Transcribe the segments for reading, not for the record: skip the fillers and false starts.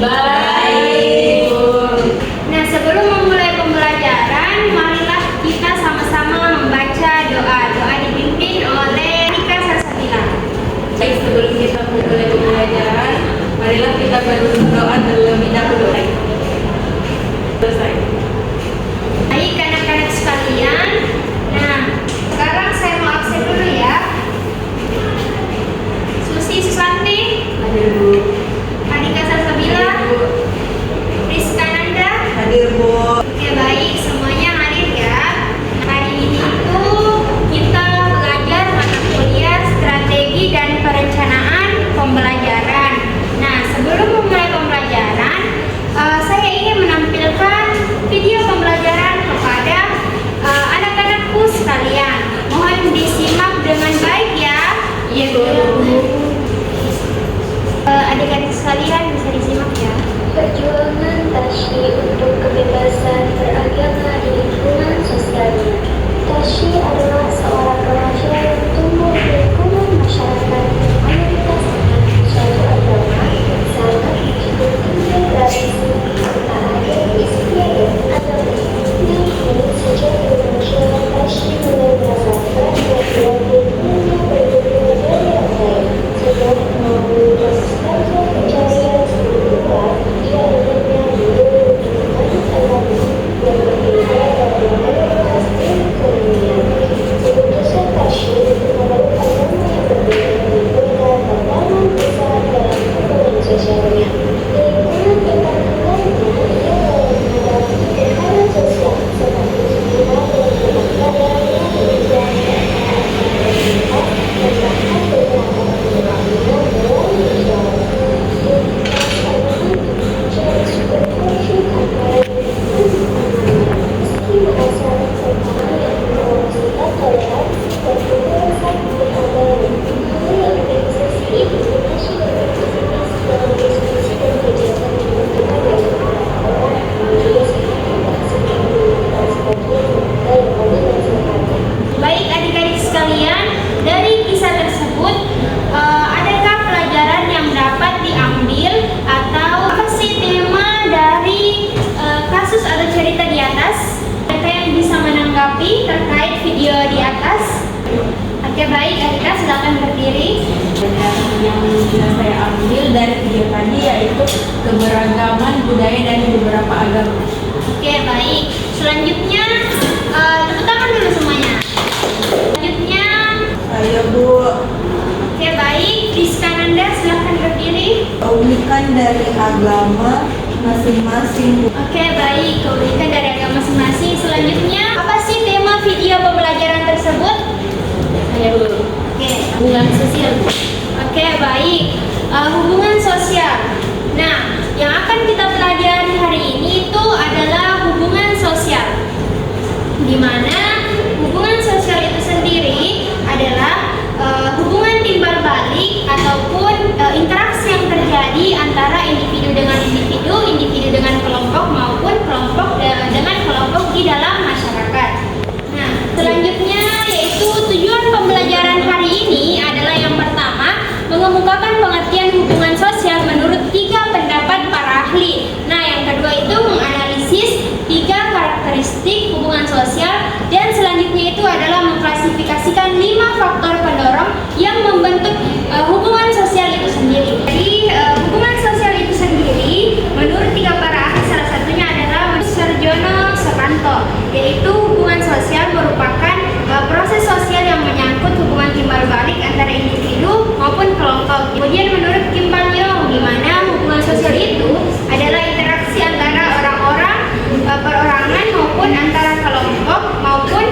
Baik. Nah, sebelum memulai pembelajaran, marilah kita sama-sama membaca doa dipimpin oleh Nika Salsabila. Baik, sebelum kita memulai pembelajaran, marilah kita berdoa terlebih dahulu. Selesai. Baik, anak-anak sekalian. Nah, sekarang saya mau absen dulu ya. Susi Susanti, Hadir, Bu. Nika Salsabila, Bu. Rizka Nanda. Hadir, Bu. Oke, baik, semuanya hadir ya. Hari ini itu kita belajar mata kuliah strategi dan perencanaan pembelajaran. Nah, sebelum memulai pembelajaran, saya ingin menampilkan video pembelajaran kepada anak-anakku sekalian. Mohon disimak dengan baik ya. Iya, Bu. Adik-adik sekalian bisa disimak ya. Perjuangan Tashi untuk kebebasan beragama di lingkungan sosialnya. Tashi adalah seorang remaja yang tumbuh di lingkungan masyarakat yang mayoritas menganut suatu agama yang sangat mencukupi tradisi tak ada istiadat agama. Namun sejak Indonesia, Tashi mulai merasakan bahwa dirinya berbeda dari orang lain. Sejak melalui proses belajar pencarian spiritual, dia akhirnya diberi dukungan agama yang berbeda dari mayoritas di lingkungannya. Keputusan Tashi untuk memeluk agama yang berbeda menimbulkan tantangan besar dalam hubungan sosialnya. Di lingkungan pertemanan, ia mulai menghadapi tekanan sosial seperti hubungan dengan teman karya yang berbeda dan bahkan beberapa perilakunya mulai menjauh. Meski merasa pertama yang membawa sikap toleransi dan kebebasan beragama, melalui organisasi itu Tashi berpartisipasi dalam diskusi dan kegiatan lingkungan yang orang dia sekarang sebagai sebagian warga yang meminta. Baik adik-adik sekalian, dari kisah tersebut adakah pelajaran yang dapat diambil atau apa sih tema dari kasus atau cerita di atas? Adakah yang bisa menanggapi terkait video di atas? Oke, baik Adika, silakan berdiri. Yang bisa saya ambil dari video tadi yaitu keberagaman budaya dan beberapa agama. Oke, baik. Selanjutnya tepuk tangan dulu semuanya. Selanjutnya, Ayo, Bu. oke baik, Rizka Nanda silakan berdiri. Keunikan dari agama masing-masing. Oke baik, keunikan dari agama masing-masing. Selanjutnya, apa sih tema video pembelajaran tersebut? Saya dulu. Oke, Hubungan sosial. oke baik. Hubungan sosial. Nah, yang akan kita pelajari hari ini itu adalah hubungan sosial. Di mana hubungan sosial itu sendiri adalah hubungan timbal balik ataupun interaksi yang terjadi antara individu dengan individu, individu dengan kelompok maupun kelompok dengan kelompok di dalam masyarakat. Nah, selanjutnya yaitu tujuan pembelajaran hari ini adalah yang pertama, mengemukakan pengertian hubungan sosial menurut 3 pendapat para ahli. Nah, yang kedua itu menganalisis 3 karakteristik hubungan sosial, dan selanjutnya itu adalah mengklasifikasikan 5 faktor pendorong yang membentuk hubungan sosial itu sendiri. Jadi hubungan sosial itu sendiri menurut 3 para ahli, salah satunya adalah Sarjono Sukanto, yaitu hubungan sosial merupakan proses sosial yang menyangkut hubungan timbal balik antara individu maupun kelompok. Kemudian menurut Kim Pan Yong, di mana hubungan sosial itu adalah interaksi antara orang-orang, perorangan maupun antara kelompok maupun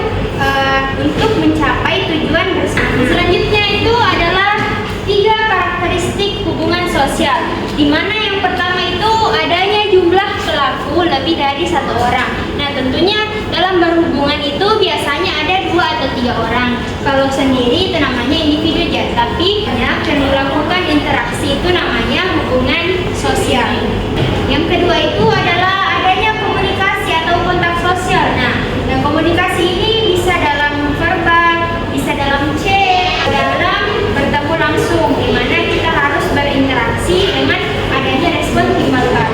untuk mencapai tujuan bersama. Selanjutnya itu adalah 3 karakteristik hubungan sosial, di mana yang pertama itu adanya jumlah pelaku lebih dari 1 orang. Nah, tentunya dalam berhubungan itu biasanya ada 2 atau 3 orang. Kalau sendiri itu namanya individu aja, tapi banyak dan melakukan interaksi itu namanya hubungan sosial. Yang kedua itu adalah adanya komunikasi atau kontak sosial. Nah, komunikasi ini bisa dalam verbal, bisa dalam chat, dalam bertemu langsung, di mana kita harus berinteraksi dengan adanya respon timbal balik.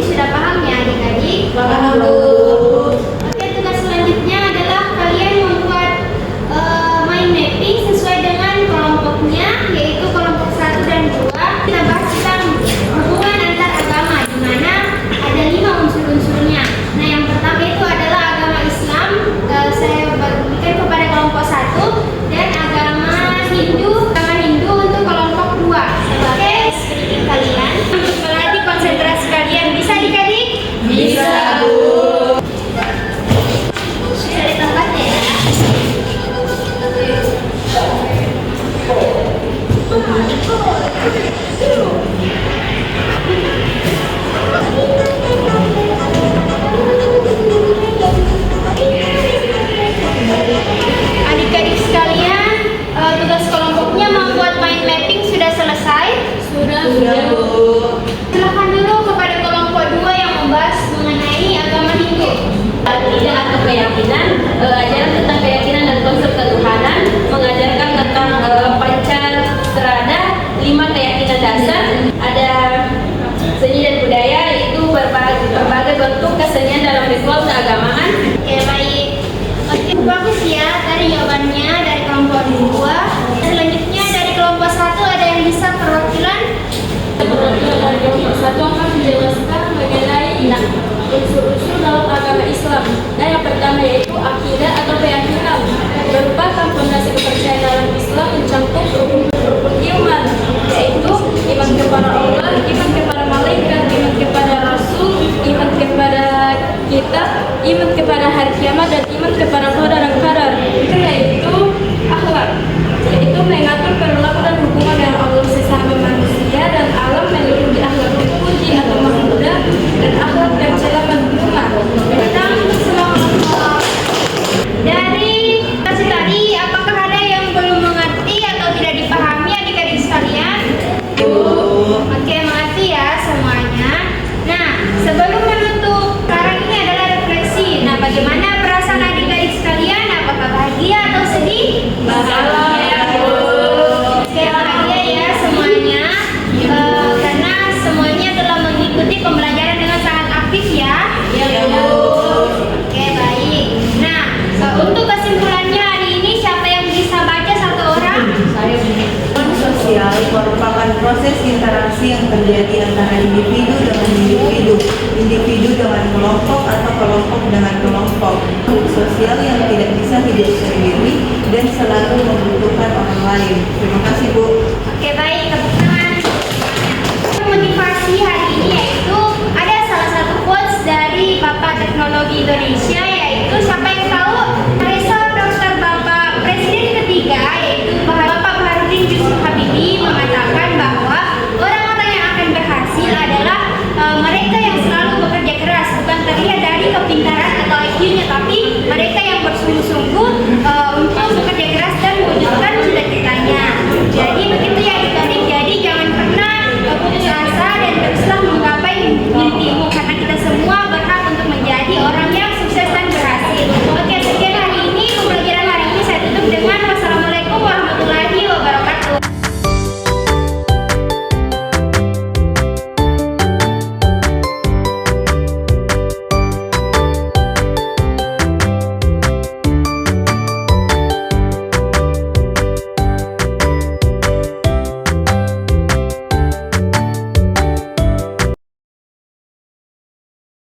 sudah paham ya adik-adik? Paham, Bu. Oke, tugas selanjutnya adalah kalian membuat mind mapping sesuai dengan kelompoknya, yaitu kelompok 1 dan 2. Kita bahas tentang hubungan antar agama, di mana ada 5 unsur-unsurnya. Nah, yang pertama itu adalah agama Islam. Saya bagikan kepada kelompok 1, dan agama Hindu untuk kelompok 2. Oke, sedikit kalian untuk melatih konsentrasi kalian. Bisa adik-adik? Bisa, Bu. Cari tempatnya ya. Adik-adik sekalian, tugas kelompoknya membuat mind mapping sudah selesai? Sudah, Bu. Silakan dulu kepada kelompok 2 yang membahas mengenai agama Hindu. Akidah atau keyakinan, ajaran tentang keyakinan dan konsep ketuhanan, mengajarkan tentang Pancasarada, 5 keyakinan dasar, ada seni dan budaya, yaitu berbagai bentuk kesenian dalam ritual keagamaan. Oke, baik. Oke, bagus ya dari jawabannya dari kelompok 2. Selanjutnya dari kelompok 1 ada yang bisa perwakilan? Perwakilan dari kelompok 1 akan menjelaskan mengenai unsur-unsur dalam agama Islam. Nah, yang pertama yaitu akidah atau keyakinan, merupakan fondasi kepercayaan dalam Islam, mencakup rukun iman, yaitu iman kepada Allah, iman kepada malaikat, iman kepada Rasul, iman kepada kitab, iman kepada hari kiamat, dan iman kepada qadar dan qadar. Yaitu akhlak, yaitu mengatur perilaku dan hubungan dengan Allah sesama manusia dan alam, meliputi akhlak puji atau mahmudah dan akhlak yang celah menghormat. Kita semangat. Dari kasih tadi, apakah ada yang belum mengerti atau tidak dipahami adik-adik sekalian? Oke, makasih ya semuanya. Nah, sebelum menutup, sekarang ini adalah refleksi. Nah, bagaimana perasaan adik-adik sekalian? Apakah bahagia atau sedih? Bahagia, Bu. Oke, bahagia ya semuanya. Karena semuanya telah mengikuti pembelajaran dengan sangat aktif ya. Ya, Bu. Oke, baik. Nah, untuk kesimpulannya hari ini siapa yang bisa baca satu orang? Saya Hubungan sosial merupakan proses interaksi yang terjadi antara individu dengan individu, individu dengan kelompok atau kelompok dengan kelompok. Makhluk sosial yang tidak bisa hidup sendiri dan selalu membutuhkan orang lain. Terima